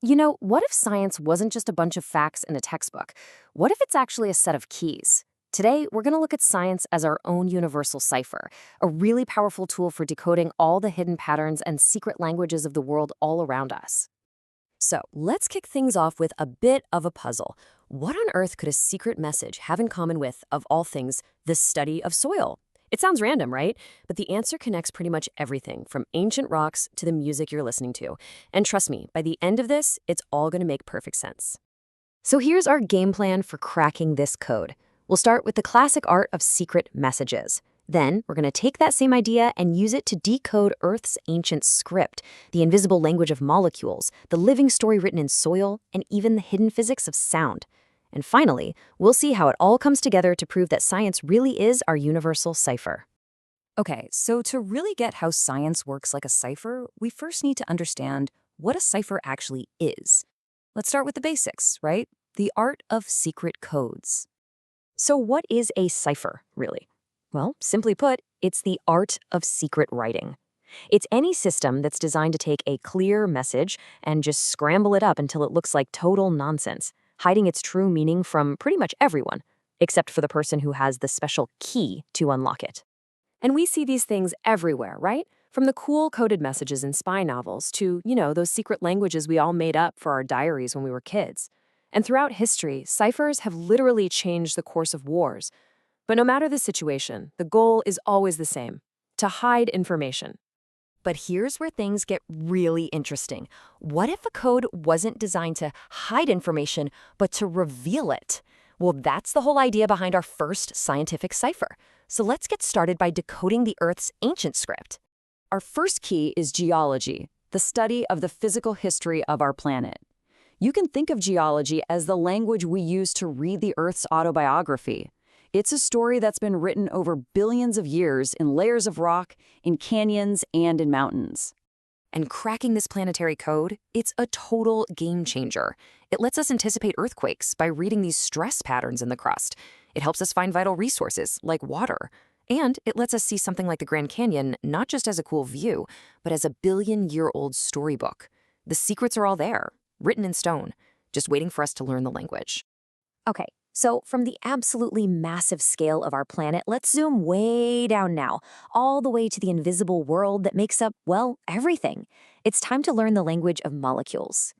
What if science wasn't just a bunch of facts in a textbook? What if it's actually a set of keys? Today, we're going to look at science as our own universal cipher, a really powerful tool for decoding all the hidden patterns and secret languages of the world all around us. So, let's kick things off with a bit of a puzzle. What on earth could a secret message have in common with, of all things, the study of soil? It sounds random, right? But the answer connects pretty much everything, from ancient rocks to the music you're listening to. And trust me, by the end of this, it's all going to make perfect sense. So here's our game plan for cracking this code. We'll start with the classic art of secret messages. Then, we're going to take that same idea and use it to decode Earth's ancient script, the invisible language of molecules, the living story written in soil, and even the hidden physics of sound. And finally, we'll see how it all comes together to prove that science really is our universal cipher. Okay, so to really get how science works like a cipher, we first need to understand what a cipher actually is. Let's start with the basics, right? The art of secret codes. So what is a cipher, really? Well, simply put, it's the art of secret writing. It's any system that's designed to take a clear message and just scramble it up until it looks like total nonsense, hiding its true meaning from pretty much everyone, except for the person who has the special key to unlock it. And we see these things everywhere, right? From the cool coded messages in spy novels to, those secret languages we all made up for our diaries when we were kids. And throughout history, ciphers have literally changed the course of wars. But no matter the situation, the goal is always the same: to hide information. But here's where things get really interesting. What if a code wasn't designed to hide information, but to reveal it? Well, that's the whole idea behind our first scientific cipher. So let's get started by decoding the Earth's ancient script. Our first key is geology, the study of the physical history of our planet. You can think of geology as the language we use to read the Earth's autobiography. It's a story that's been written over billions of years in layers of rock, in canyons, and in mountains. And cracking this planetary code, it's a total game changer. It lets us anticipate earthquakes by reading these stress patterns in the crust. It helps us find vital resources, like water. And it lets us see something like the Grand Canyon not just as a cool view, but as a billion-year-old storybook. The secrets are all there, written in stone, just waiting for us to learn the language. Okay, so from the absolutely massive scale of our planet, let's zoom way down now, all the way to the invisible world that makes up, well, everything. It's time to learn the language of molecules.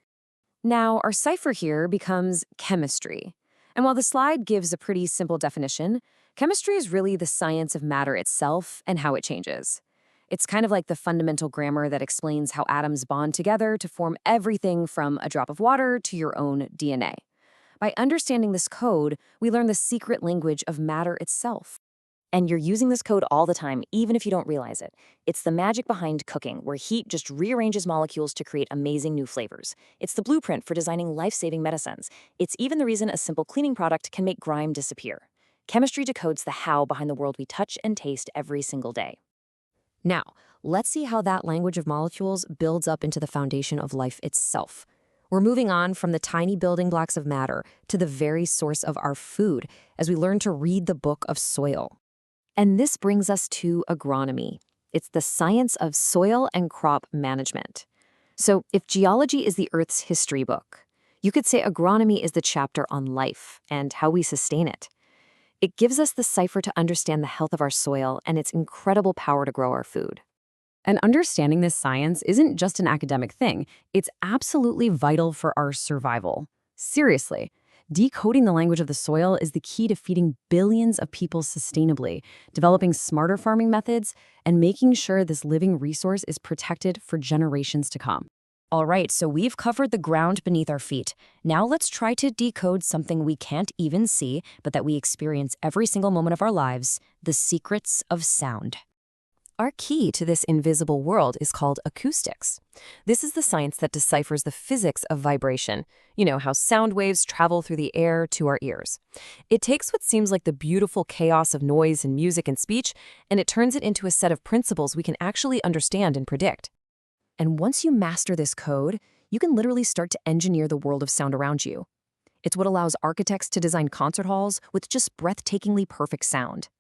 Now, our cipher here becomes chemistry. And while the slide gives a pretty simple definition, chemistry is really the science of matter itself and how it changes. It's kind of like the fundamental grammar that explains how atoms bond together to form everything from a drop of water to your own DNA. By understanding this code, we learn the secret language of matter itself. And you're using this code all the time, even if you don't realize it. It's the magic behind cooking, where heat just rearranges molecules to create amazing new flavors. It's the blueprint for designing life-saving medicines. It's even the reason a simple cleaning product can make grime disappear. Chemistry decodes the how behind the world we touch and taste every single day. Now, let's see how that language of molecules builds up into the foundation of life itself. We're moving on from the tiny building blocks of matter to the very source of our food as we learn to read the book of soil. And this brings us to agronomy. It's the science of soil and crop management. So if geology is the Earth's history book, you could say agronomy is the chapter on life and how we sustain it. It gives us the cipher to understand the health of our soil and its incredible power to grow our food. And understanding this science isn't just an academic thing, it's absolutely vital for our survival. Seriously, decoding the language of the soil is the key to feeding billions of people sustainably, developing smarter farming methods, and making sure this living resource is protected for generations to come. All right, so we've covered the ground beneath our feet. Now let's try to decode something we can't even see, but that we experience every single moment of our lives: the secrets of sound. Our key to this invisible world is called acoustics. This is the science that deciphers the physics of vibration. You know, how sound waves travel through the air to our ears. It takes what seems like the beautiful chaos of noise and music and speech, and it turns it into a set of principles we can actually understand and predict. And once you master this code, you can literally start to engineer the world of sound around you. It's what allows architects to design concert halls with just breathtakingly perfect sound.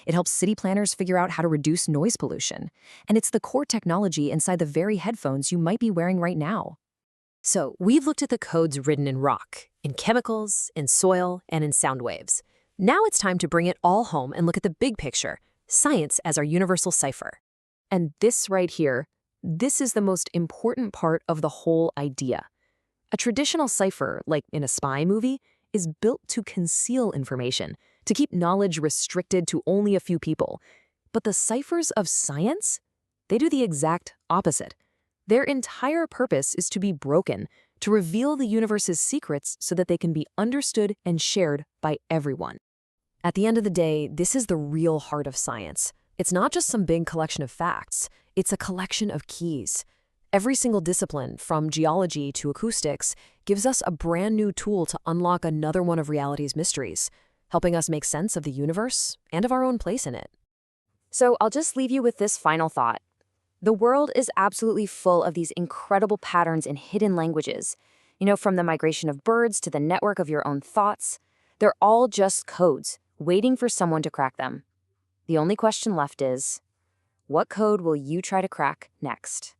It helps city planners figure out how to reduce noise pollution. And it's the core technology inside the very headphones you might be wearing right now. So we've looked at the codes written in rock, in chemicals, in soil, and in sound waves. Now it's time to bring it all home and look at the big picture, science as our universal cipher. And this right here, this is the most important part of the whole idea. A traditional cipher, like in a spy movie, is built to conceal information, to keep knowledge restricted to only a few people. But the ciphers of science? They do the exact opposite. Their entire purpose is to be broken, to reveal the universe's secrets so that they can be understood and shared by everyone. At the end of the day, this is the real heart of science. It's not just some big collection of facts, it's a collection of keys. Every single discipline, from geology to acoustics, gives us a brand new tool to unlock another one of reality's mysteries, helping us make sense of the universe and of our own place in it. So I'll just leave you with this final thought. The world is absolutely full of these incredible patterns in hidden languages. From the migration of birds to the network of your own thoughts. They're all just codes, waiting for someone to crack them. The only question left is, what code will you try to crack next?